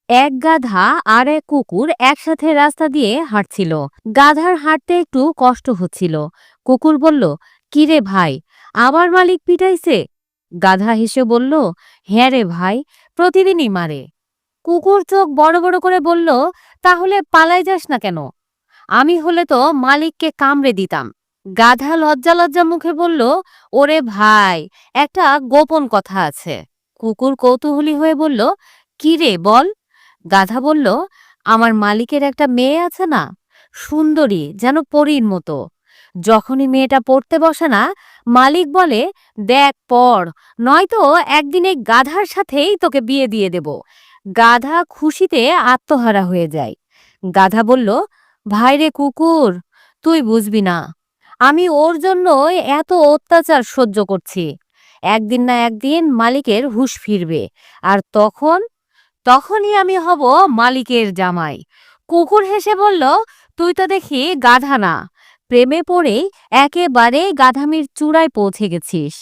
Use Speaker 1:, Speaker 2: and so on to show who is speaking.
Speaker 1: এক গাধা আর এক কুকুর একসাথে রাস্তা দিয়ে হাঁটছিল। গাধার হাঁটতে একটু কষ্ট হচ্ছিল। কুকুর বলল, কিরে ভাই, আবার মালিক পিটাইছে? গাধা হেসে বলল, হ্যাঁ রে ভাই, প্রতিদিনই মারে। কুকুর চোখ বড় বড় করে বলল, তাহলে পালাই যাস না কেন? আমি হলে তো মালিককে কামড়ে দিতাম। গাধা লজ্জা লজ্জা মুখে বলল, ওরে ভাই, একটা গোপন কথা আছে। কুকুর কৌতূহলী হয়ে বলল, কি রে বল। গাধা বলল, আমার মালিকের একটা মেয়ে আছে না, সুন্দরী, যেন পরীর মতো। যখনই মেয়েটা পড়তে বসে না, মালিক বলে, দেখ পড়, নয়তো একদিন এই গাধার সাথেই তোকে বিয়ে দিয়ে দেব। গাধা খুশিতে আত্মহারা হয়ে যায়। গাধা বলল, ভাইরে কুকুর, তুই বুঝবি না, আমি ওর জন্য এত অত্যাচার সহ্য করছি। একদিন না একদিন মালিকের হুঁশ ফিরবে, আর তখনই আমি হব মালিকের জামাই। কুকুর হেসে বলল, তুই তো দেখি গাধা না, প্রেমে পড়ে একেবারে গাধামির চূড়ায় পৌঁছে গেছিস।